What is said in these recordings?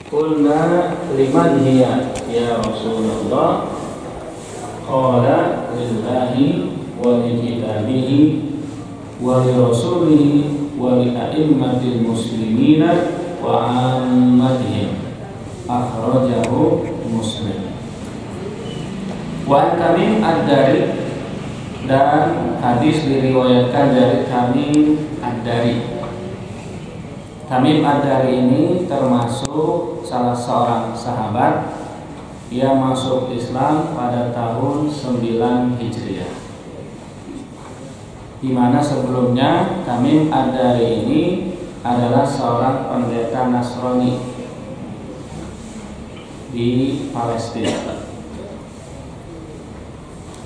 Qulna liman hiya ya Rasulullah, qala lillahi wa li kitabihi wa li rasulihi wa li a'immatil muslimina wa ammatihim. Akhrajahu Muslim. Wa Tamim ad-Dari, dan hadis diriwayatkan dari Tamim ad-Dari. Tamim ad-Dari ini termasuk salah seorang sahabat yang masuk Islam pada tahun 9 Hijriah. Di mana sebelumnya Tamim ad-Dari ini adalah seorang pendeta Nasrani di Palestina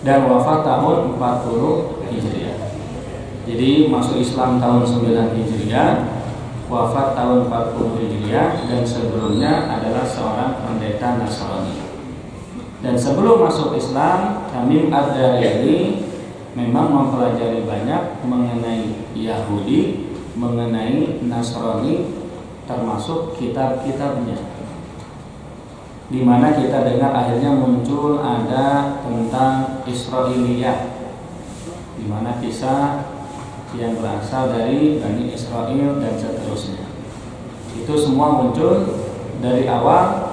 dan wafat tahun 40 Hijriah. Jadi masuk Islam tahun 9 Hijriah, wafat tahun 40 Hijriah, dan sebelumnya adalah seorang pendeta Nasrani. Dan sebelum masuk Islam, Tamim ad-Dari ini memang mempelajari banyak mengenai Yahudi, mengenai Nasrani, termasuk kitab-kitabnya. Di mana kita dengar akhirnya muncul ada tentang Israiliyat, di mana kisah yang berasal dari Bani Israel dan seterusnya. Itu semua muncul dari awal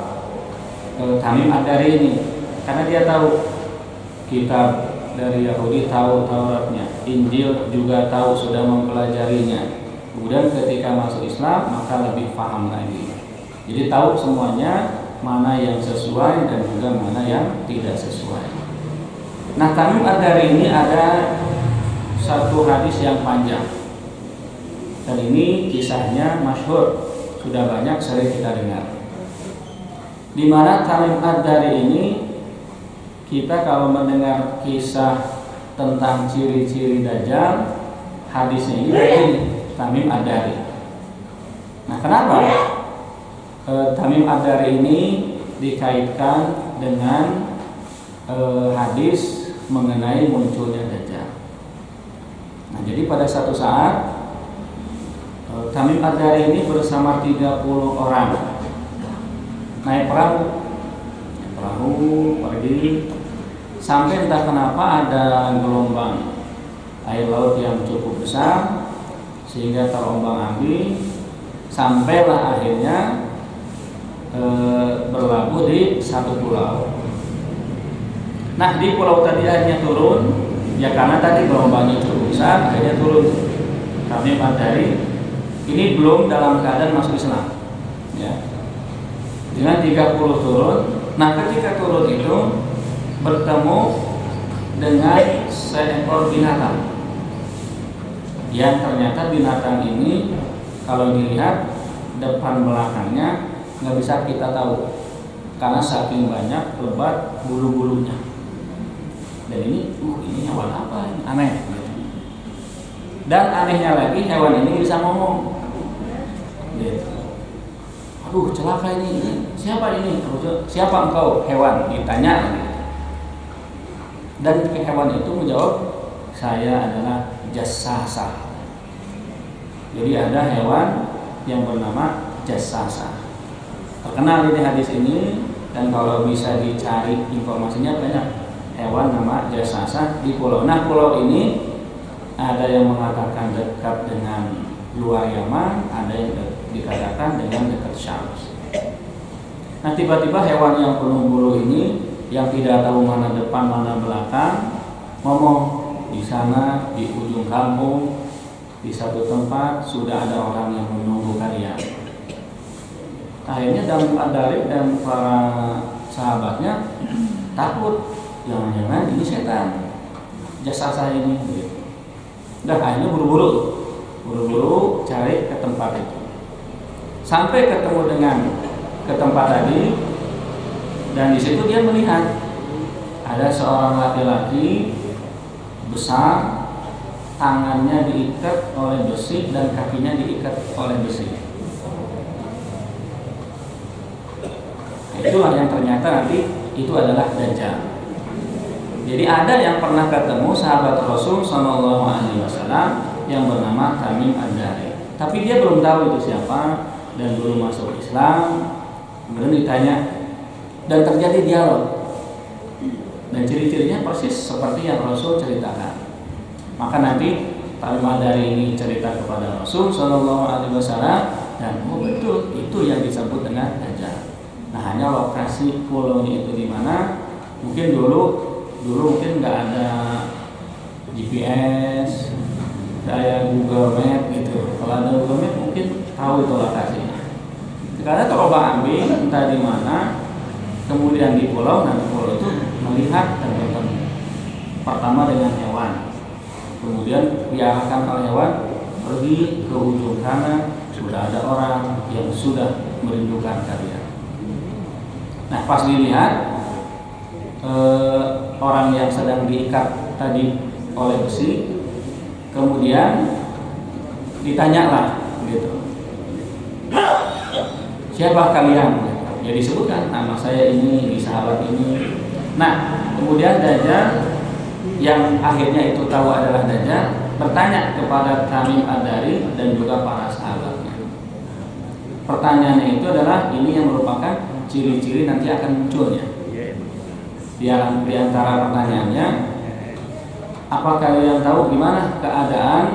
Tamim ad-Dari ini, karena dia tahu kitab dari Yahudi, tahu Tauratnya, Injil juga tahu, sudah mempelajarinya. Kemudian ketika masuk Islam maka lebih paham lagi. Jadi tahu semuanya, mana yang sesuai dan juga mana yang tidak sesuai. Nah, Tamim ad-Dari ini ada satu hadis yang panjang, dan ini kisahnya masyhur, sudah banyak sering kita dengar. Di mana Tamim ad-Dari ini, kita kalau mendengar kisah tentang ciri-ciri Dajjal, hadisnya ini dari Tamim ad-Dari. Nah, kenapa Tamim ad-Dari ini dikaitkan dengan hadis mengenai munculnya Dajjal? Nah, jadi pada satu saat Tamim ad-Dari ini bersama 30 orang naik perahu pergi, sampai entah kenapa ada gelombang air laut yang cukup besar sehingga terombang-ambing, sampailah akhirnya berlabuh di satu pulau. Nah, di pulau tadi akhirnya turun, ya karena tadi gelombangnya cukup besar, akhirnya turun. Tamim ad-Dari ini belum dalam keadaan masuk Islam, ya. Dengan 30 turun. Nah, ketika turun itu bertemu dengan seekor binatang, yang ternyata binatang ini kalau dilihat depan belakangnya nggak bisa kita tahu karena saking banyak lebat bulu-bulunya. Dan ini hewan apa? Ini aneh. Dan anehnya lagi, hewan ini bisa ngomong. Aduh, celaka ini. Siapa ini? Siapa engkau? Hewan ditanya. Dan hewan itu menjawab, saya adalah Jassasa. Jadi ada hewan yang bernama Jassasa. Terkenal ini hadis ini, dan kalau bisa dicari informasinya banyak. Hewan nama Jassasa di pulau. Nah, pulau ini ada yang mengatakan dekat dengan luar Yaman, ada yang dikatakan dengan dekat Syam. Nah, tiba-tiba hewan yang penuh bulu ini, yang tidak tahu mana depan mana belakang, ngomong, di sana di ujung kampung di satu tempat sudah ada orang yang menunggu kalian. Akhirnya Tamim ad-Dari dan para sahabatnya takut, jangan-jangan ini setan Jassasa ini. Udah, akhirnya buru-buru cari ke tempat itu. Sampai ketemu dengan ke tempat tadi, Dan di situ dia melihat ada seorang laki-laki besar, tangannya diikat oleh besi dan kakinya diikat oleh besi. Itulah yang ternyata nanti itu adalah Dajjal. Jadi ada yang pernah ketemu sahabat Rasul Shallallahu Alaihi Wasallam yang bernama Tamim Ad-Dari, tapi dia belum tahu itu siapa dan belum masuk Islam. Kemudian ditanya dan terjadi dialog, dan ciri-cirinya persis seperti yang Rasul ceritakan. Maka nanti Tamim Ad-Dari ini cerita kepada Rasul Shallallahu Alaihi Wasallam, dan betul itu yang disebut dengan Dajjal. Nah, hanya lokasi pulaunya itu di mana? Mungkin dulu mungkin nggak ada GPS, kayak Google Map gitu. Kalau ada Google Map mungkin tahu itu lokasinya. Sekarang kalau ambil entah di mana, kemudian di pulau, nah di pulau itu melihat dan bertemu. Pertama dengan hewan, kemudian diarahkan oleh hewan pergi ke ujung sana, sudah ada orang yang sudah merindukan kalian. Nah, pas dilihat orang yang sedang diikat tadi oleh besi, kemudian ditanyalah gitu, siapa kalian? Jadi disebutkan nama saya ini sahabat ini. Nah, kemudian Dajjal yang akhirnya itu tahu adalah Dajjal bertanya kepada Tamim Ad-Dari dan juga para sahabatnya. Pertanyaannya itu adalah ini yang merupakan ciri-ciri nanti akan munculnya. Di antara pertanyaannya, apa kalian tahu gimana keadaan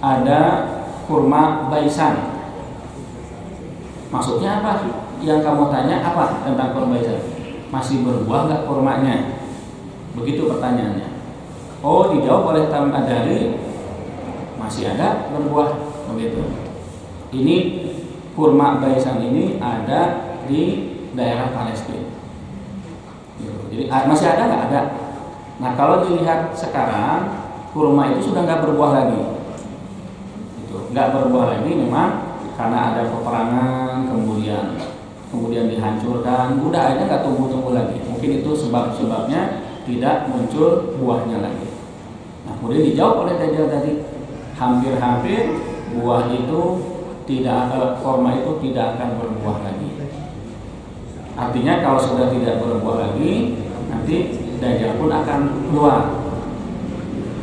ada kurma baisan? Maksudnya apa? Yang kamu tanya apa tentang kurma baisan? Masih berbuah nggak kurmanya? Begitu pertanyaannya. Oh, dijawab oleh Tamim Ad-Dari, masih ada berbuah, begitu. Ini kurma baisan ini ada di daerah Palestina. Jadi masih ada nggak? Ada. Nah, kalau dilihat sekarang kurma itu sudah nggak berbuah lagi. Itu nggak berbuah lagi memang karena ada peperangan, kemudian dihancurkan, udah aja nggak tumbuh lagi. Mungkin itu sebabnya tidak muncul buahnya lagi. Nah, kemudian dijawab oleh Dajjal tadi, hampir-hampir buah itu kurma itu tidak akan berbuah lagi. Artinya kalau sudah tidak berbuah lagi, nanti Dajjal pun akan keluar.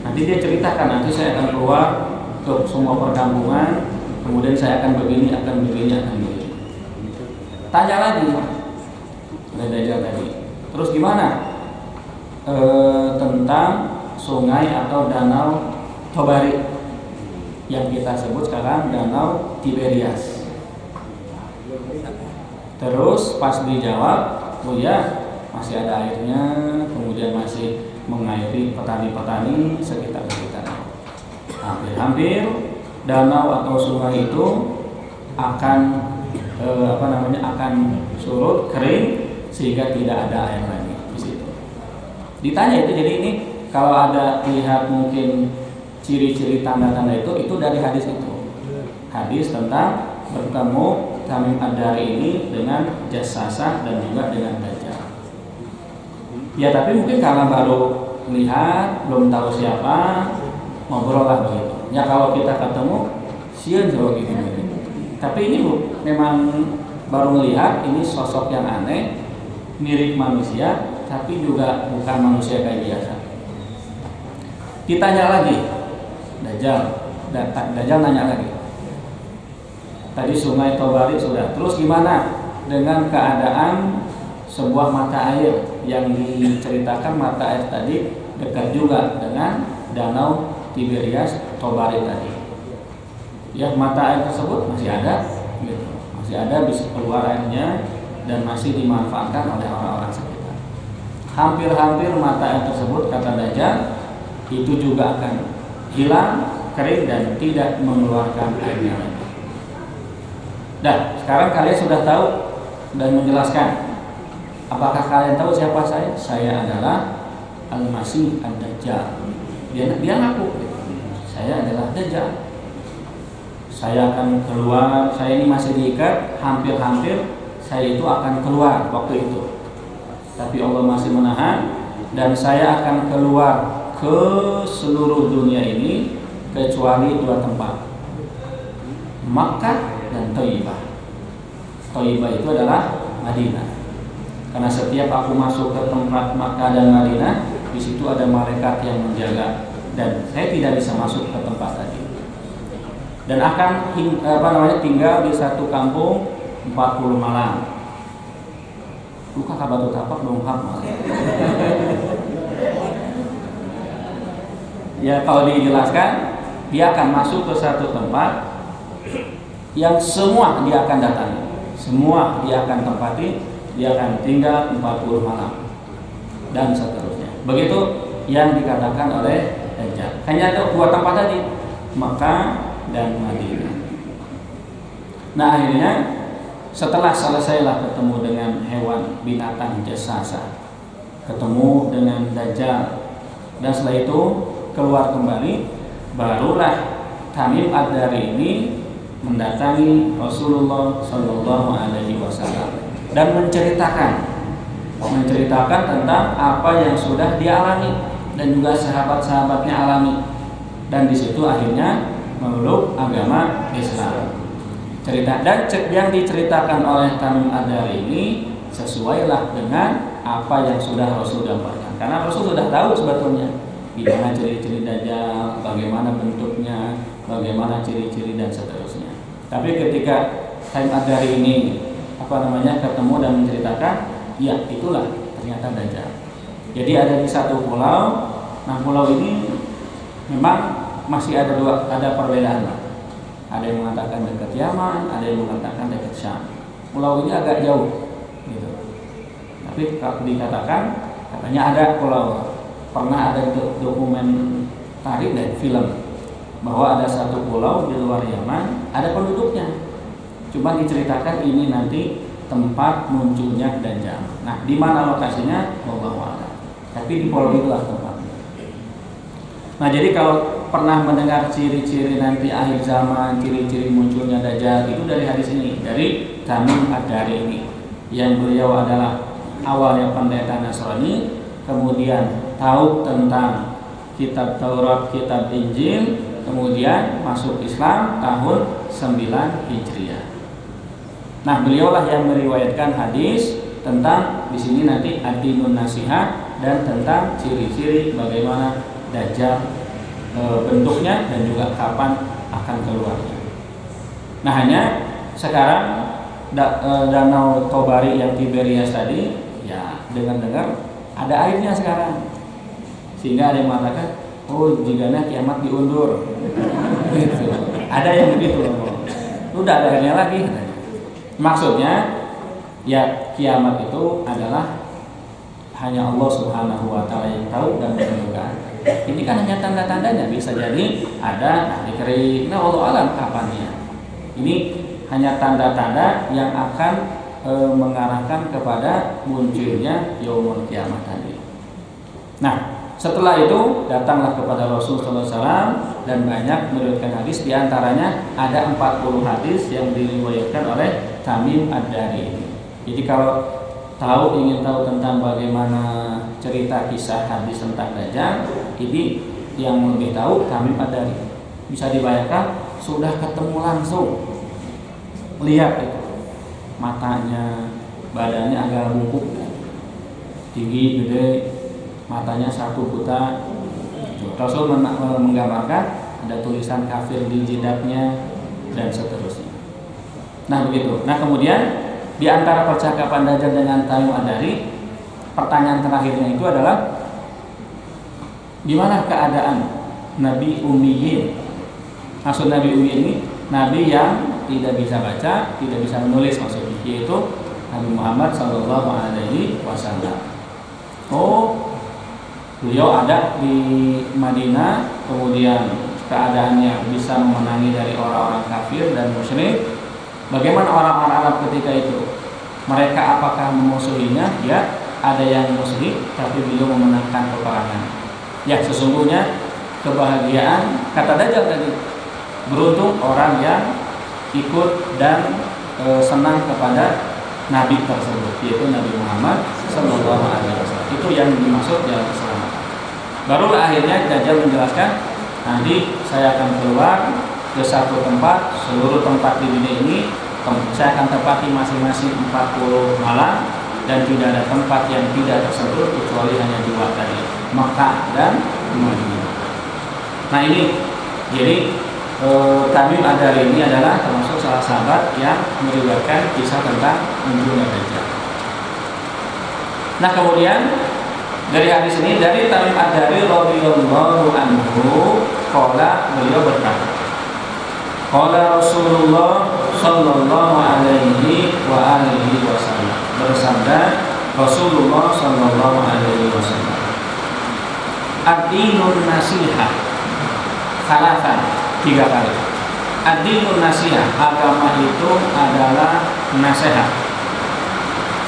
Nanti dia ceritakan, nanti saya akan keluar ke semua perkampungan, kemudian saya akan begini. Tanya lagi oleh Dajjal tadi, terus gimana tentang sungai atau danau Tobari yang kita sebut sekarang danau Tiberias? Terus pas dijawab, oh ya masih ada airnya, kemudian masih mengairi petani-petani sekitar. Hampir-hampir danau atau sungai itu akan akan surut, kering, sehingga tidak ada air lagi di situ. Ditanya itu, jadi ini kalau ada lihat mungkin ciri-ciri tanda-tanda itu dari hadis itu. Hadis tentang bertemu Tamim Ad-Dari ini dengan Jassasah dan juga dengan Dajjal. Ya, tapi mungkin karena baru lihat, belum tahu siapa, ngobrol lah begitu. Ya, kalau kita ketemu, sieun coba gini. Tapi ini memang baru melihat, ini sosok yang aneh, mirip manusia, tapi juga bukan manusia kayak biasa. Ditanya lagi, Dajjal nanya lagi. Tadi sungai Tobari sudah. Terus gimana dengan keadaan sebuah mata air yang diceritakan mata air tadi dekat juga dengan danau Tiberias Tobari tadi? Ya, mata air tersebut masih ada, gitu. Masih ada, bisa keluar airnya dan masih dimanfaatkan oleh orang-orang sekitar. Hampir-hampir mata air tersebut, kata Dajjal, itu juga akan hilang, kering dan tidak mengeluarkan airnya lagi. Dan sekarang kalian sudah tahu dan menjelaskan. Apakah kalian tahu siapa saya? Saya adalah Al-Masih Ad-Dajjal. Dia ngaku, saya adalah Dajjal. Saya akan keluar. Saya ini masih diikat. Hampir-hampir saya itu akan keluar waktu itu. tapi Allah masih menahan, dan saya akan keluar ke seluruh dunia ini kecuali 2 tempat, Makkah dan Thayyibah. Thayyibah itu adalah Madinah, karena setiap aku masuk ke tempat Makkah dan Madinah, di situ ada malaikat yang menjaga, dan saya tidak bisa masuk ke tempat tadi. Dan akan tinggal di satu kampung 40 malam. Luka kabatu tapak dong hak. Ya, kalau dijelaskan, dia akan masuk ke satu tempat yang semua dia akan datangi, semua dia akan tempati, dia akan tinggal 40 malam dan seterusnya. Begitu yang dikatakan oleh Dajjal. Hanya ada 2 tempat tadi, Makkah dan Madinah. Nah, akhirnya setelah selesailah ketemu dengan hewan binatang jasasa, ketemu dengan Dajjal, dan setelah itu keluar kembali, barulah Tamim Ad-Dari ini mendatangi Rasulullah Shallallahu Alaihi Wasallam dan menceritakan tentang apa yang sudah dia alami dan juga sahabat-sahabatnya alami, dan di situ akhirnya memeluk agama Islam. Cerita dan yang diceritakan oleh Tamim Ad-Dari ini sesuailah dengan apa yang sudah Rasul gambarkan, karena Rasul sudah tahu sebetulnya gimana ciri-ciri Dajjal, bagaimana bentuknya, bagaimana ciri-ciri dan seterusnya. Tapi ketika Tamim Ad-Dari ini ketemu dan menceritakan, ya itulah ternyata Dajjal. Jadi ada di satu pulau. Nah, pulau ini memang masih ada perbedaan. Ada yang mengatakan dekat Yaman, ada yang mengatakan dekat Syam. Pulau ini agak jauh, gitu. Tapi kalau dikatakan, katanya ada pulau. Pernah ada dokumentari dan film bahwa ada satu pulau di luar Yaman, ada penduduknya. Cuma diceritakan ini nanti tempat munculnya Dajjal. Nah, di mana lokasinya? Wallahu a'lam. Tapi di pulau itulah tempatnya. Nah, jadi kalau pernah mendengar ciri-ciri nanti akhir zaman, ciri-ciri munculnya Dajjal, itu dari hadis ini, dari Tamim Ad-Dari ini, yang beliau adalah awalnya pendeta Nasrani, kemudian tahu tentang kitab Taurat, kitab Injil, kemudian masuk Islam tahun 9 Hijriah. Nah, beliaulah yang meriwayatkan hadis tentang di sini nanti ad-dinun nasihat dan tentang ciri-ciri bagaimana Dajjal bentuknya dan juga kapan akan keluarnya. Nah, hanya sekarang danau Tobari yang Tiberias tadi, ya dengar-dengar ada airnya sekarang, sehingga ada yang mengatakan, oh jigana kiamat diundur. Gitu. Ada yang begitu, udah ada airnya lagi. Maksudnya ya kiamat itu adalah hanya Allah Subhanahu wa Ta'ala yang tahu dan menentukan. Ini kan hanya tanda-tandanya, bisa jadi ada dikeri, nah Allah alam kapannya. Ini hanya tanda-tanda yang akan mengarahkan kepada munculnya yaumul kiamat tadi. Nah, setelah itu datanglah kepada Rasul sallallahu alaihi wasallam dan banyak meriwayatkan hadis, di antaranya ada 40 hadis yang diriwayatkan oleh Tamim Ad-Dari ini. Jadi kalau ingin tahu tentang bagaimana cerita kisah hadis tentang Dajjal, ini yang lebih tahu Tamim Ad-Dari. Bisa dibayangkan sudah ketemu langsung, lihat itu matanya, badannya agak bungkuk, tinggi, gede, matanya 1 buta. Rasul menggambarkan ada tulisan kafir di jidatnya dan seterusnya. Nah begitu. Nah kemudian di antara percakapan Dajjal dengan Tamim Ad-Dari, pertanyaan terakhirnya itu adalah gimana keadaan Nabi Ummiyin. Maksud Nabi Ummiyin ini Nabi yang tidak bisa baca, tidak bisa menulis, maksudnya yaitu Nabi Muhammad Sallallahu Alaihi Wasallam. Oh, beliau ada di Madinah, kemudian keadaannya bisa memenangi dari orang-orang kafir dan musyrik. Bagaimana orang-orang Arab ketika itu? Mereka apakah memusuhinya? Ya, ada yang memusuhi, tapi beliau memenangkan peperangan. Ya, sesungguhnya kebahagiaan, kata Dajjal tadi, beruntung orang yang ikut dan senang kepada Nabi tersebut, yaitu Nabi Muhammad Sallallahu yang dimaksud jalan keselamatan. Barulah akhirnya Dajjal menjelaskan, nanti saya akan keluar ke satu tempat, seluruh tempat di dunia ini saya akan tepati masing-masing 40 malam, dan tidak ada tempat yang tidak tersentuh kecuali hanya dua tadi, Makkah dan Madinah. Nah ini, jadi Tamim Ad-Dari ini adalah termasuk salah sahabat yang meriwayatkan kisah tentang munculnya Dajjal. Nah kemudian dari hadis ini, dari Tamim Ad-Dari radhiyallahu anhu, qala, beliau berkata, qala Rasulullah sallallahu alaihi wa alihi wasallam, bersabda Rasulullah sallallahu alaihi wasallam, ad-dinun nasihah, salatan, 3 kali. Ad-dinun nasihah, agama itu adalah nasihat.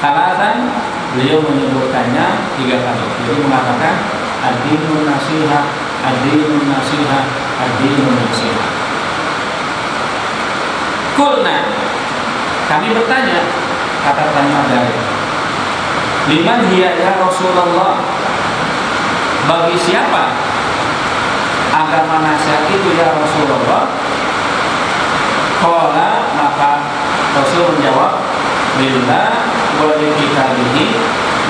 Salatan, beliau menyebutkannya 3 kali. Jadi mengatakan ad-dinun nasihah, ad-dinun nasihah, ad-dinun nasihah. Kulna, kami bertanya, kata Tamim Ad-Dari, liman hiya ya Rasulullah, bagi siapa agama nasihat itu ya Rasulullah? Qala, maka Rasul menjawab, lillah wa li kitabihi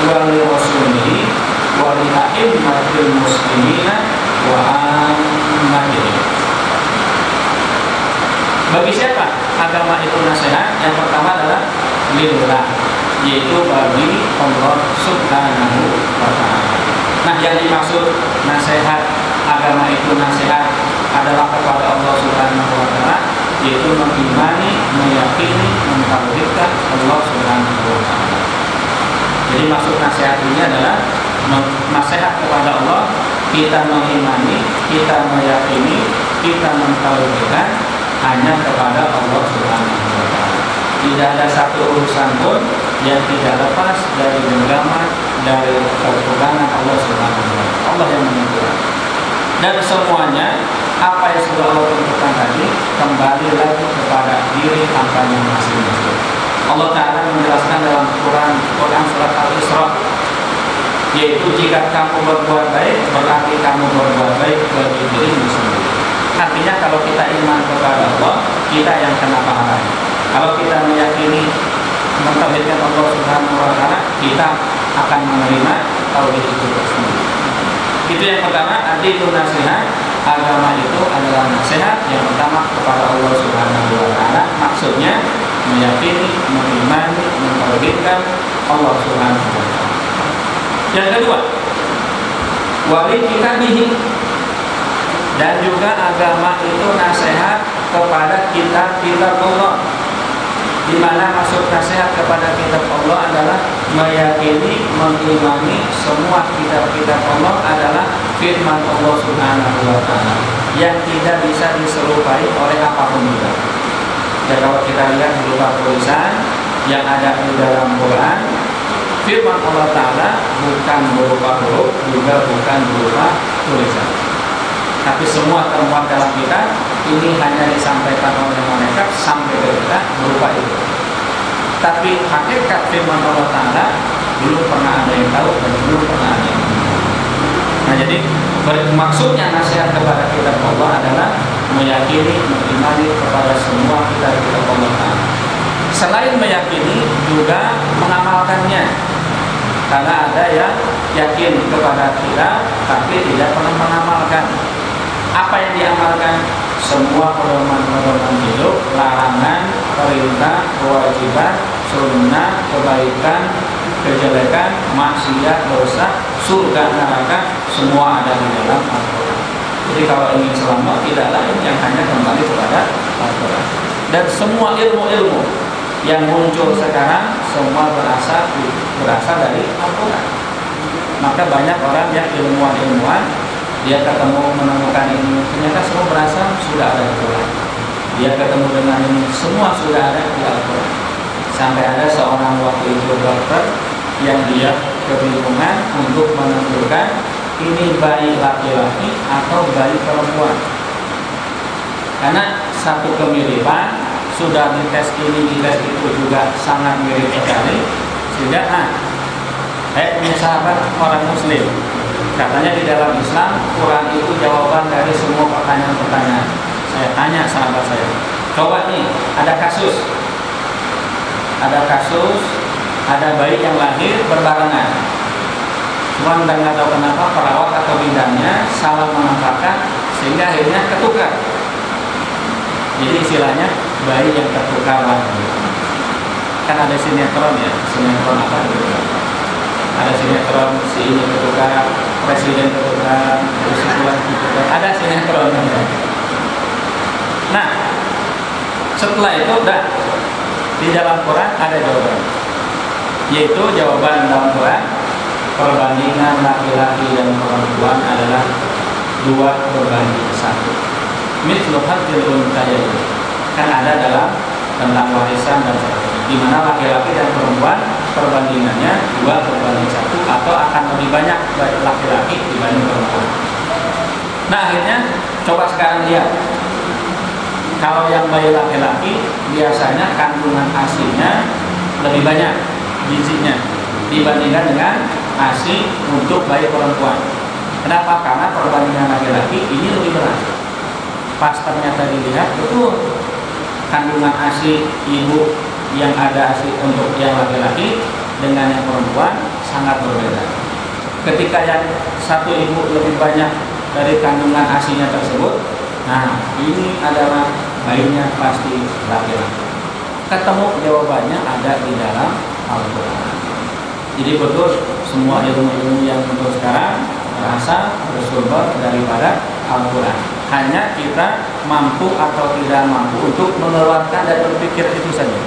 wa li rasulihi wa li a'immatil muslimina wa ammatihim. Bagi siapa agama itu nasihat? Yang pertama adalah lillah, yaitu bagi Allah Subhanahu wa ta'ala. Nah, yang dimaksud nasihat, agama itu nasihat adalah kepada Allah Subhanahu wa ta'ala, yaitu mengimani, meyakini, mentauhidkan Allah Subhanahu wa ta'ala. Jadi maksud nasihat ini adalah nasihat kepada Allah, kita mengimani, kita meyakini, kita mentauhidkan hanya kepada Allah Subhanahu wa ta'ala. Tidak ada satu urusan pun yang tidak lepas dari genggaman, dari ketuhanan Allah Subhanahu wa ta'ala. Allah yang menentukan. Dan semuanya apa yang sudah Allah tentukan tadi kembali lagi kepada diri hambanya masing-masing. Allah Ta'ala menjelaskan dalam Quran surat Al-Isra, yaitu jika kamu berbuat baik, berarti kamu berbuat baik bagi dirimu sendiri. Artinya kalau kita iman kepada Allah, kita yang kena pahalanya. Kalau kita meyakini, mentauhidkan Allah Subhanahu wa ta'ala, kita akan menerima tauhid itu tersebut. Itu yang pertama, ad-dinun nasihat, agama itu adalah nasihat yang pertama kepada Allah Subhanahu wa ta'ala. Maksudnya meyakini, mengimani, mentauhidkan Allah Subhanahu wa ta'ala. Yang kedua, wali kitabihi, dan juga agama itu nasihat kepada kitab-kitab Allah. Di mana maksud nasihat kepada kitab Allah adalah meyakini, mengimani semua kitab-kitab Allah adalah firman Allah Subhanahu wa ta'ala yang tidak bisa diserupai oleh apapun juga. Dan kalau kita lihat berupa tulisan yang ada di dalam Quran, firman Allah Ta'ala bukan berupa huruf, juga bukan berupa tulisan, tapi semua termuat dalam kitab ini hanya disampaikan oleh mereka sampai ke kita berupa itu. Tapi hakikat firman Allah Ta'ala belum pernah ada yang tahu dan belum pernah ada yang tahu. Nah jadi maksudnya nasihat kepada kitab Allah adalah meyakini, mengimani kepada semua kitab-kitab Allah Ta'ala. Selain meyakini juga mengamalkannya. Karena ada yang yakin kepada kitab tapi tidak pernah mengamalkan. Apa yang diamalkan? Semua pedoman-pedoman hidup, larangan, perintah, kewajiban, sunnah, kebaikan, kejelekan, maksiat, dosa, surga, neraka, semua ada di dalam Al-Quran. Jadi kalau ingin selamat tidak lain yang hanya kembali kepada Al-Quran. Dan semua ilmu-ilmu yang muncul sekarang semua berasal dari Al-Quran. Maka banyak orang yang ilmuwan-ilmuwan, dia ketemu menemukan ini, ternyata semua berasal sudah ada di Al-Quran. Dia ketemu dengan ini, semua sudah ada di Al-Quran. Sampai ada seorang waktu itu dokter yang dia kebingungan untuk menentukan ini bayi laki-laki atau bayi perempuan. Karena satu kemiripan, sudah dites ini, dites itu juga sangat mirip sekali. Sehingga Saya punya sahabat orang Muslim, katanya di dalam Islam Quran itu jawaban dari semua pertanyaan-pertanyaan. Saya tanya sahabat saya, coba nih ada kasus, ada bayi yang lahir berbarengan. Cuma nggak tahu kenapa perawat atau bidannya salah menempatkan sehingga akhirnya ketukar. Jadi istilahnya bayi yang tertukar lahir. Kan ada sinetron ya, sinetron apa gitu. Ada sinetron si ini ketukar, presiden ketukar, terus ketukar. Ada sinetron. Nah, setelah itu udah di dalam Quran ada jawaban, yaitu jawaban dalam Quran perbandingan laki-laki dan perempuan adalah 2 berbanding 1. Mithlu hadzil unthayayn. Kan ada dalam tentang warisan dan sebagainya, di mana laki-laki dan perempuan perbandingannya 2 berbanding 1 atau akan lebih banyak laki-laki dibanding perempuan. Nah, akhirnya coba sekarang lihat. Kalau yang bayi laki-laki biasanya kandungan ASI-nya lebih banyak gizinya dibandingkan dengan ASI untuk bayi perempuan. Kenapa? Karena perbandingan laki-laki ini lebih berat. Pas ternyata dilihat betul kandungan ASI ibu yang ada ASI untuk yang laki-laki dengan yang perempuan sangat berbeda. Ketika yang satu ibu lebih banyak dari kandungan ASI-nya tersebut, nah ini adalah bayinya pasti laki-laki. Ketemu jawabannya ada di dalam Al-Quran. Jadi betul semua ilmu-ilmu yang untuk sekarang berasal bersumber daripada Al-Quran. Hanya kita mampu atau tidak mampu untuk mengeluarkan dan berpikir itu saja.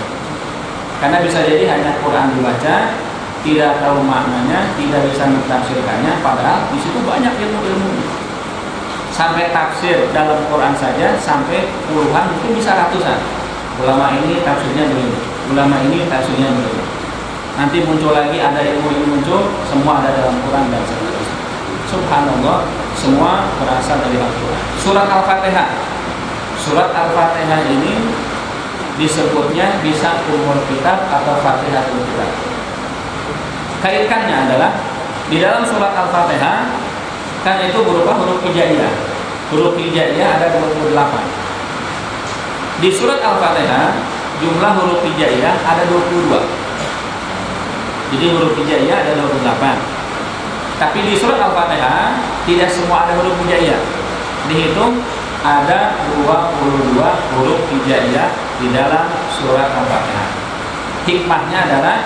Karena bisa jadi hanya Quran dibaca, tidak tahu maknanya, tidak bisa mentafsirkannya, padahal di situ banyak ilmu-ilmu. Sampai tafsir dalam Quran saja sampai puluhan, mungkin bisa ratusan. Ulama ini tafsirnya begini, ulama ini tafsirnya begini. Nanti muncul lagi ada ilmu muncul, semua ada dalam Quran dan sebagainya. Subhanallah, semua berasal dari Al-Quran. Surat Al-Fatihah. Surat Al-Fatihah ini disebutnya bisa umul kitab atau Fatihatul Kitab. Kaitannya adalah di dalam surat Al-Fatihah kan itu berupa huruf hijaiyah. Huruf hijaiyah ada 28. Di surat Al-Fatihah jumlah huruf hijaiyah ada 22. Jadi huruf hijaiyah ada 28. Tapi di surat Al-Fatihah tidak semua ada huruf hijaiyah. Dihitung ada 22 huruf hijaiyah di dalam surat Al-Fatihah. Hikmahnya adalah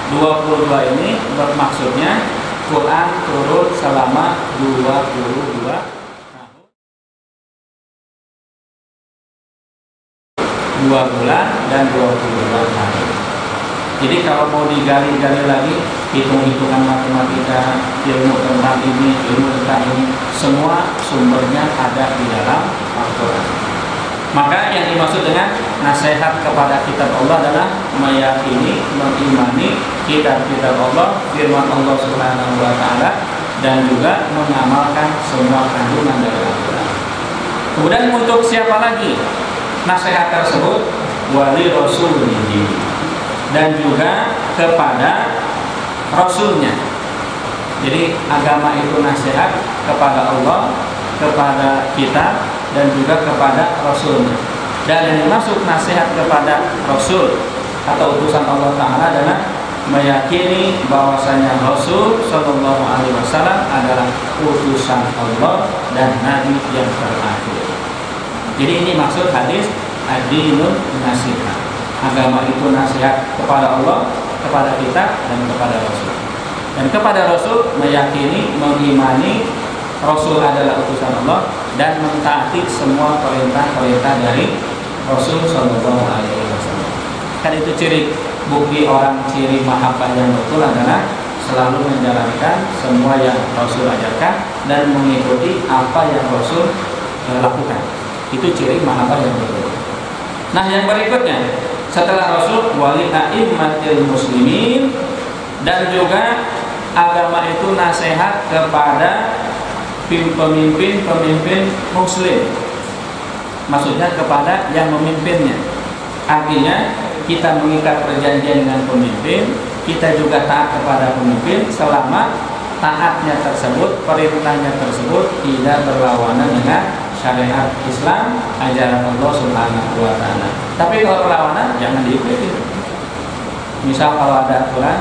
22 ini bermaksudnya Quran turun selama 22 tahun. 2 bulan dan 22 tahun. Jadi kalau mau digali-gali lagi, hitung-hitungan matematika, ilmu tentang ini, ilmu tentang ini, semua sumbernya ada di dalam Al-Quran. Maka yang dimaksud dengan nasihat kepada kitab Allah adalah meyakini, mengimani kitab-kitab Allah, firman Allah Subhanahu wa Ta'ala, dan juga mengamalkan semua kandungan dari Al-Quran. Kemudian untuk siapa lagi nasihat tersebut? Wali Rasulihi, dan juga kepada Rasulnya. Jadi agama itu nasihat kepada Allah, kepada kita, dan juga kepada Rasulnya. Dan yang dimaksud nasihat kepada Rasul atau utusan Allah Ta'ala adalah meyakini bahwasanya Rasul Shallallahu Alaihi Wasallam adalah utusan Allah dan Nabi yang terakhir. Jadi ini maksud hadis ad-dinun nasihat. Agama itu nasihat kepada Allah, kepada kita, dan kepada Rasul. Dan kepada Rasul meyakini, mengimani Rasul adalah utusan Allah dan mentaati semua perintah-perintah dari Rasul Shallallahu Alaihi Wasallam. Kan itu ciri bukti orang, ciri mahabbah yang betul adalah selalu menjalankan semua yang Rasul ajarkan dan mengikuti apa yang Rasul lakukan. Itu ciri mahabbah yang betul. Nah, yang berikutnya setelah Rasul, wali a'immatil muslimin, dan juga agama itu nasihat kepada pemimpin-pemimpin muslim. Maksudnya kepada yang memimpinnya. Artinya kita mengikat perjanjian dengan pemimpin, kita juga taat kepada pemimpin selama taatnya tersebut, perintahnya tersebut tidak berlawanan dengan syariat Islam, ajaran Allah Subhanahu wa taala. Tapi kalau berlawanan jangan diikuti. Misal kalau ada aturan,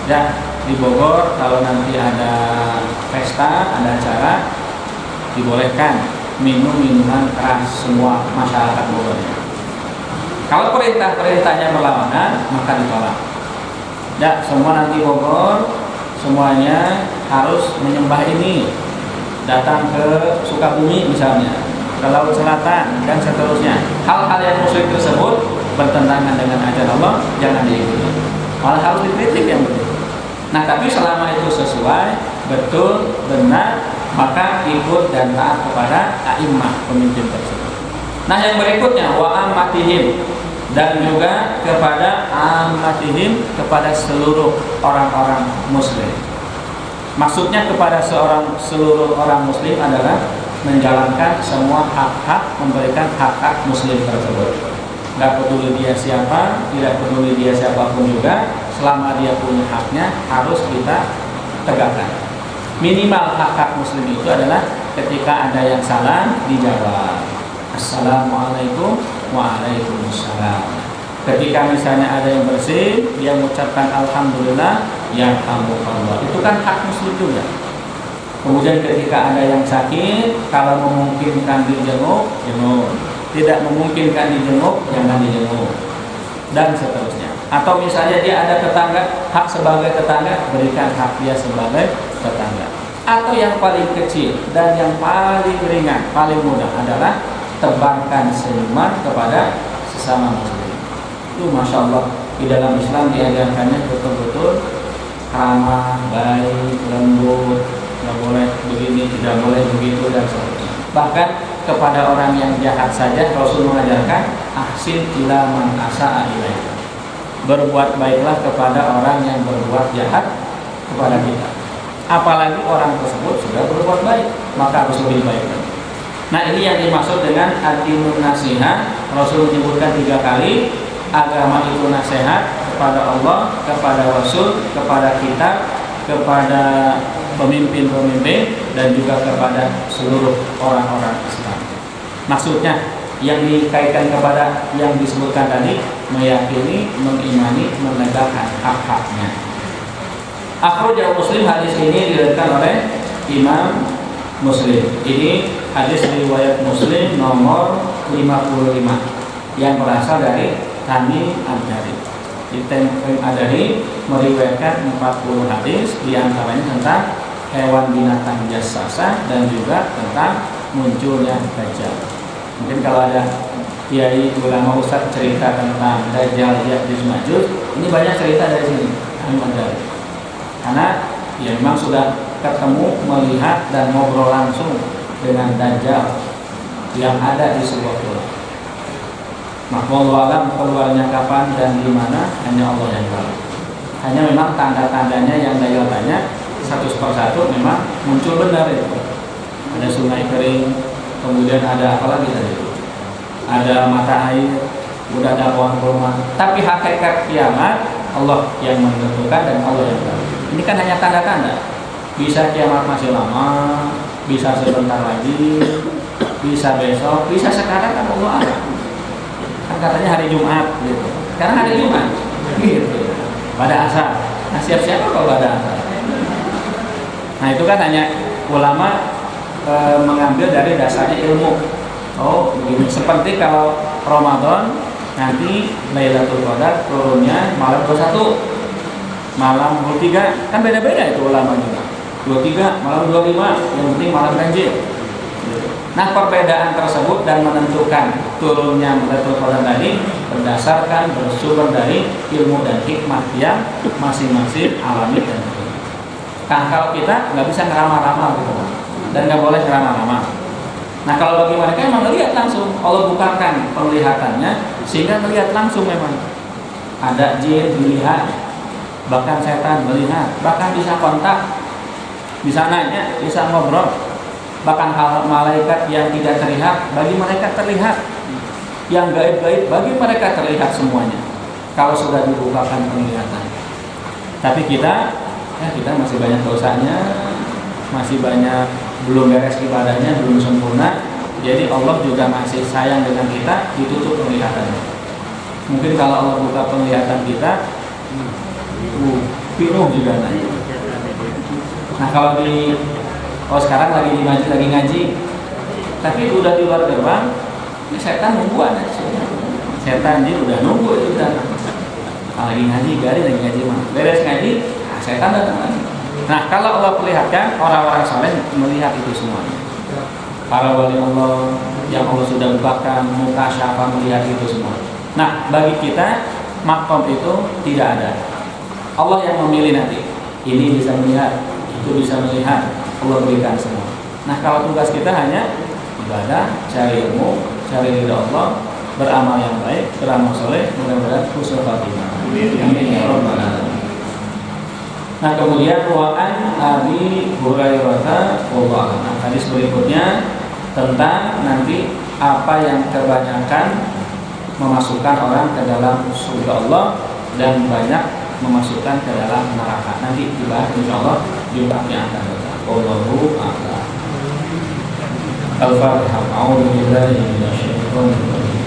ya di Bogor kalau nanti ada pesta, ada acara, dibolehkan minum minuman keras semua masyarakat Bogor. Kalau perintahnya berlawanan, maka ditolak. Ya, semua nanti Bogor semuanya harus menyembah ini. Datang ke Sukabumi misalnya, ke Laut Selatan dan seterusnya. Hal-hal yang musyrik tersebut bertentangan dengan ajaran Allah, jangan diikuti. Malah harus dikritik yang betul. Nah, tapi selama itu sesuai, betul, benar, maka ikut dan taat kepada a'immah, pemimpin tersebut. Nah, yang berikutnya wa ammatihim, dan juga kepada ammatihim, kepada seluruh orang-orang muslim. Maksudnya kepada seluruh orang muslim adalah menjalankan semua hak-hak, memberikan hak-hak muslim tersebut. Gak peduli dia siapa, tidak peduli dia siapapun juga, selama dia punya haknya harus kita tegakkan. Minimal hak-hak muslim itu adalah ketika ada yang salah dijawab. Assalamualaikum, waalaikumsalam. Ketika misalnya ada yang bersih, dia mengucapkan alhamdulillah, ya alhamdulillah. Itu kan hak muslim juga. Kemudian ketika ada yang sakit, kalau memungkinkan dijenguk, jenguk. Tidak memungkinkan dijenguk, jangan dijenguk. Dan seterusnya. Atau misalnya dia ada tetangga, hak sebagai tetangga, berikan hak dia sebagai tetangga. Atau yang paling kecil dan yang paling ringan, paling mudah adalah tebarkan senyuman kepada sesama muslim. Itu Masya Allah, di dalam Islam diajarkannya betul-betul ramah, baik, lembut, tidak boleh begini, tidak boleh begitu, dan sebagainya. Bahkan kepada orang yang jahat saja Rasul mengajarkan ahsin ila man asa'a ilaika. Berbuat baiklah kepada orang yang berbuat jahat kepada kita. Apalagi orang tersebut sudah berbuat baik, maka harus lebih baik lagi. Nah, ini yang dimaksud dengan ad-dinun nasihat. Rasul menyebutkan 3 kali. Agama itu nasihat kepada Allah, kepada Rasul, kepada kita, kepada pemimpin-pemimpin, dan juga kepada seluruh orang-orang Islam. Maksudnya yang dikaitkan kepada yang disebutkan tadi, meyakini, mengimani, menegakkan hak-haknya. Akhrajah Muslim, hadis ini diriwayatkan oleh Imam Muslim. Ini hadis riwayat Muslim nomor 55 yang berasal dari Tamim Ad-Dari. Tamim Ad-Dari meriwayatkan 40 hadis, diantaranya tentang hewan binatang jassasa dan juga tentang munculnya Dajjal. Mungkin kalau ada kiai ulama ustaz cerita tentang Dajjal, Ya'juj, Ma'juj, ini banyak cerita dari sini Tamim Ad-Dari. Karena ya memang sudah ketemu, melihat dan ngobrol langsung dengan Dajjal yang ada di sebuah pulau. Maka Allah keluarnya kapan dan di mana hanya Allah yang tahu. Hanya memang tanda-tandanya yang Dajjal tanya satu persatu memang muncul benar itu. Ada sungai kering, kemudian ada apa lagi tadi? Ada mata air, udah ada pohon kurma. Tapi hakikat kiamat Allah yang menentukan dan Allah yang tahu. Ini kan hanya tanda-tanda. Bisa kiamat masih lama, bisa sebentar lagi, bisa besok, bisa sekarang, kan Allah ada. Kan katanya hari Jumat gitu. Sekarang hari Jumat gitu. Pada asar. Nah, siap-siap kalau pada asar. Nah, itu kan hanya ulama mengambil dari dasarnya ilmu. Oh, begini. Seperti kalau Ramadan nanti Lailatul Qadar turunnya malam 21, malam 23, kan beda-beda itu ulama juga. 23, malam 25, yang penting malam ganjil. Nah, perbedaan tersebut dan menentukan turunnya Lailatul Qadar tadi berdasarkan bersumber dari ilmu dan hikmah yang masing-masing alami dan berbeda. Nah, kalau kita nggak bisa ngeramal-ramal gitu, dan nggak boleh ngeramal-ramal. Nah, kalau bagi mereka memang melihat langsung, Allah bukakan penglihatannya sehingga melihat langsung memang ada jin dilihat, bahkan setan melihat, bahkan bisa kontak, bisa nanya, bisa ngobrol. Bahkan hal malaikat yang tidak terlihat bagi mereka terlihat, yang gaib-gaib bagi mereka terlihat semuanya. kalau sudah dibukakan penglihatan. Tapi kita masih banyak dosanya, masih banyak belum beres ibadahnya, belum sempurna. Jadi Allah juga masih sayang dengan kita, ditutup penglihatannya. Mungkin kalau Allah buka penglihatan kita, pinuh juga nanti. Nah kalau sekarang lagi ngaji, tapi udah di luar gerbang, ini setan nungguan aja. Setan dia udah nunggu itu kan. Lagi ngaji, lagi ngaji mah. Beres ngaji, setan datang lagi. Nah kalau Allah perlihatkan, orang-orang saleh melihat itu semua. Para wali Allah yang Allah sudah bukakan muka syafa melihat itu semua. Nah bagi kita makom itu tidak ada. Allah yang memilih nanti. Ini bisa melihat, itu bisa melihat. Allah berikan semua. Nah kalau tugas kita hanya ibadah, cari ilmu, cari ridha Allah, beramal yang baik, beramal soleh, mudah-mudahan husnul khatimah. Amin ya rabbal alamin. Nah kemudian wa'an Abi Hurairah radhiyallahu anhu. Hadis berikutnya tentang nanti apa yang kebanyakan memasukkan orang ke dalam surga Allah dan banyak memasukkan ke dalam neraka. Nanti dibahas insyaallah di bab yang akan datang. Wallahu a'lam. Al-Fatihah. A'udzu billahi minasyaitonir rajim.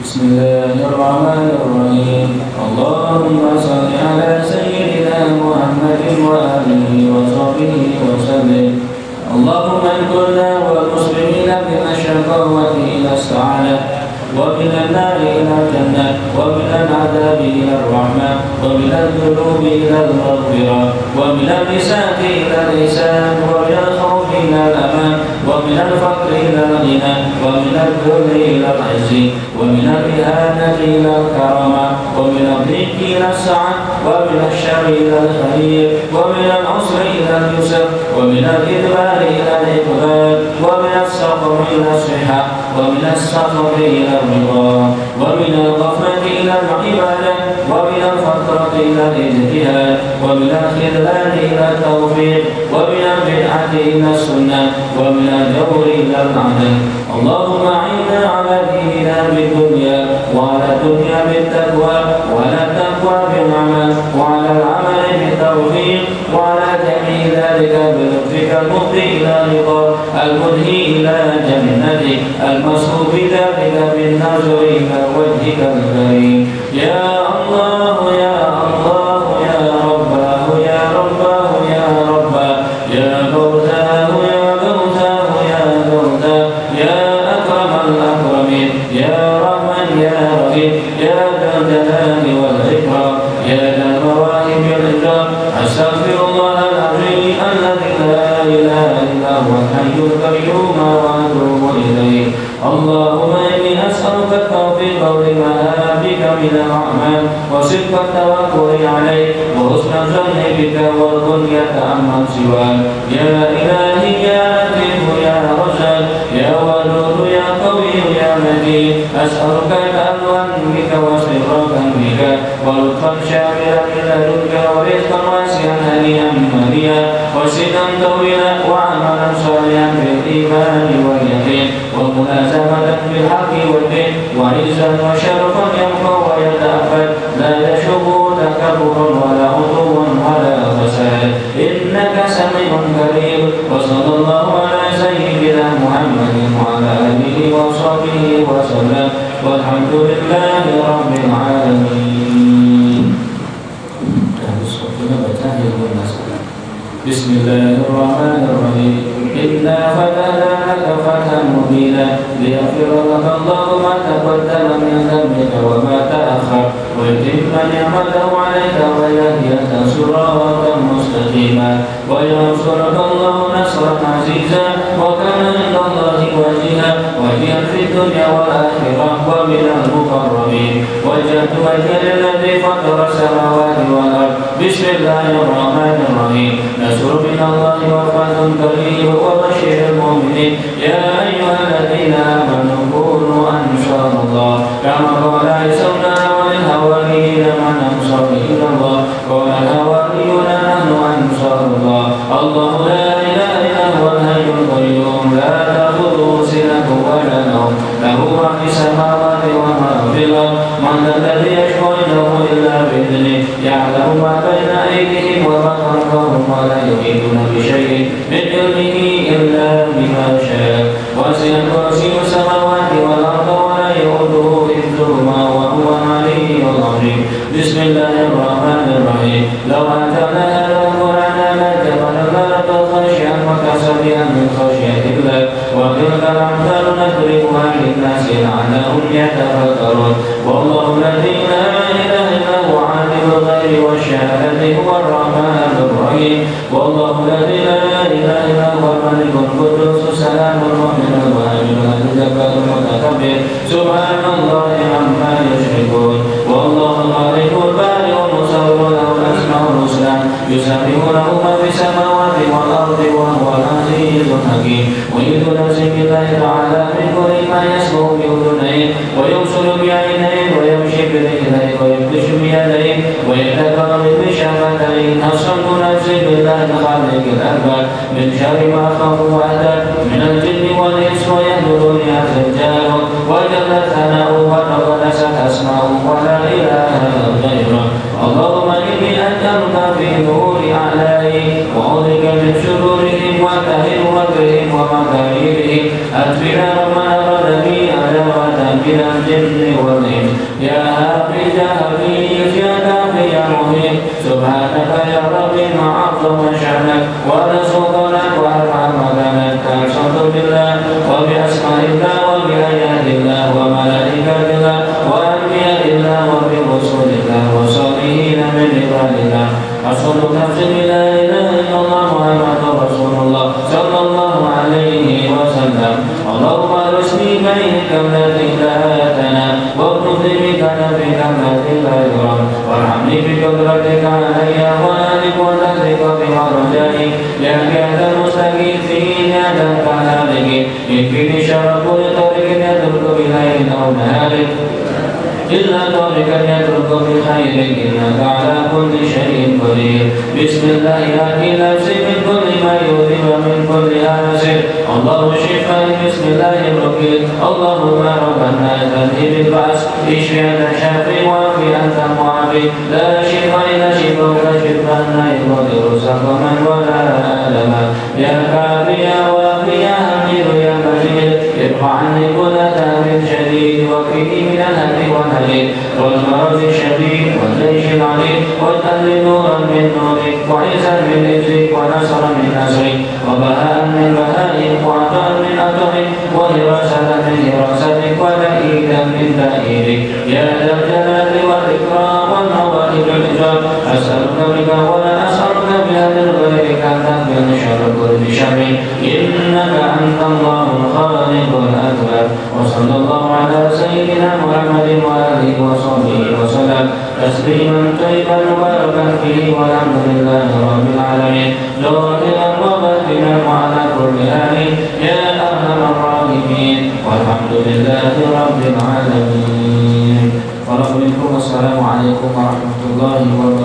Bismillahirrahmanirrahim. Allahumma shalli ala sayyidina Muhammadin wa alihi wa sahbihi wa sallim. Allahumma inqilna wal muslimina min asyaqawati ila sa'adah wa min an-nari ila jannah wa min al-'adabi ila ar-rahmah wa min al-dhunubi ila al-maghfirah wa min al-risati ila al-ihsan wa min al-khawfi ila al-aman wa min al-faqri ila al-ghina wa min al-dhulli ila al-'izzi ومن الإهانة إلى الكرامة ومن الضيق إلى السعة ومن الشر إلى الخير ومن العسر إلى اليسر ومن الإدبار إلى الإقبال ومن السقم إلى الصحة ومن السخط إلى الرضا ومن الغفلة إلى العبادة ومن الفترة إلى الاجتهاد ومن الخذلان إلى التوفيق ومن البدعة إلى السنة ومن الجور إلى العدل. اللهم أعنا على ديننا بالدنيا وعلى الدنيا بالتقوى وعلى التقوى بالعمل وعلى العمل بالتوفيق وعلى جميع ذلك بلطفك المفضي إلى رضاك المنهي إلى جنتك المصحوب ذلك بالنظر إلى وجهك الكريم. يا الله يا الله يا رباه يا رباه يا رباه يا غوثاه يا غوثاه يا غوثاه يا أكرم الأكرمين يا رحمن يا رحيم يا ذا الجلال والإكرام يا ذا المواهب والإكرام. أستغفر الله العظيم الذي لا إله إلا هو الحي القيوم وأتوب إليه. اللهم إني أسألك التوفيق لما بك من الأعمال وصدق التوكل عليك وحسن الظن بك والغنية عمن سواك. يا إلهي يا لطيف يا رشاد يا ودود يا قوي يا متين. أسألك تألوا بك وسرا بك ولطفا شاملا من لدنك ورزقا واسعا هنيئا مريئا وسنا طويلا وعملا صالحا بالإيمان واليقين وملازمة بالحق والدين وعزا وشرفا يبقى ويتأبد لا يشوب تكبر ولا عدو ولا فساد إنك سميع كريم. وصلى الله على سيدنا محمد وعلى آله وصحبه وسلم والحمد لله رب العالمين. بسم الله الرحمن الرحيم. إنا فتحنا لك فتحا مبينا ليغفر لك الله ما تقدم من ذنبك وما تأخر ويتم نعمته عليك ويهديك صراطا مستقيما وينصرك الله نصرا عزيزا وكان عند الله وجيها في الدنيا والآخرة ومن المقربين. وجهت وجهي للذي فطر السماوات والأرض. بسم الله الرحمن الرحيم. نصر من الله وفتح قريب وبشر المؤمنين. يا أيها الذين آمنوا كونوا أنصار الله كما قال عيسى ابن مريم للحواريين من أنصار يحيطون بشيء من علمه إلا بما شاء وسع كرسيه السماوات والأرض ولا يؤوده حفظهما وهو العلي العظيم بسم الله الرحمن الرحيم لو أنزلنا هذا القرآن على جبل لرأيته خاشعا متصدعا من خشية الله وتلك الأمثال نضربها للناس لعلهم يتفكرون والله الذي لا إله إلا هو عالم الغيب والشهادة هو الرحمن الرحيم والله الذي لا إله إلا هو الملك القدوس السلام المؤمن المهيمن الجبار المتكبر سبحان الله عما يشركون والله الخالق البارئ المصور له الأسماء الحسنى يسبح له ما في السماوات والأرض وهو العزيز الحكيم ويد نفسه بالله تعالى من كل ما يسمع بأذنيه ويبصر بعينيه ويمشي برجليه ويبطش بيديه ويتكلم بشفتيه نصرت نفسي بالله خالق الأكبر من شر ما خاف وحده من الجن والإنس ويهدرني الرجال وجل ثناؤه وتقدست أسماؤه ولا إله غيره اللهم إني أسألك في نور أعلائي وأعوذ بك من شرورهم وكهل مكرهم ومكائدهم أدفنا ربنا ردني على وتنبيل الجن والإنس يا حافظ يا حفيظ يا كافي يا مهين سبحانك يا ربي ما أعظم شأنك ورسولك وأرفع مكانك أقسمت بالله وبأسماء الله وبآيات الله وملائكة الله وأنبياء الله وبرسول الله وصالحين من عباد الله أشهد نفسي لا إله إلا الله محمد رسول الله صلى الله عليه وسلم اللهم ارزقني بينك التي لا تنام واغفر لي بك التي لا يرام وارحمني بقدرتك علي وأهلك وتهلك بما رجائي لأنك أنت المستغيثين يا ذا الهالك يكفيني شر كل طريق يدرك بليل أو نهار إلا طريقا يترك بخير إنك على كل شيء قدير بسم الله آتي نفسي من كل ما يؤذي ومن كل آنس الله شفاء بسم الله الرقيق اللهم رب الناس أذهب البأس اشفي أنت شافي وافي أنت معافي لا شفاء إلا شفاءك شفاء لا يغادر سقما ولا ألما يا كافي يا وافي يا حميد يا مجيد ارفع عني كل تعب شديد وقني من الهم والهليل والمرض الشديد والجيش العليم واجعل نورا من نورك وعزا من عزك ونصرا من نصرك وبهاء من بهائك وعطاء من عطائك وهراسة من هراستك ودئيدا من دئيدك يا ذا الجلال والإكرام والموائد الإجاب أسألك بك ولا أسألك بهذا غيرك أن تقبل شر كل شر إنك أنت الله الخالق الأكبر وصلى الله على سيدنا محمد وآله وصحبه وسلم تسليما طيبا مباركا فيه والحمد لله رب العالمين ظاهرا وباطنا وعلى كل حال يا أرحم الراحمين والحمد لله رب العالمين. Assalamualaikum warahmatullahi wabarakatuh.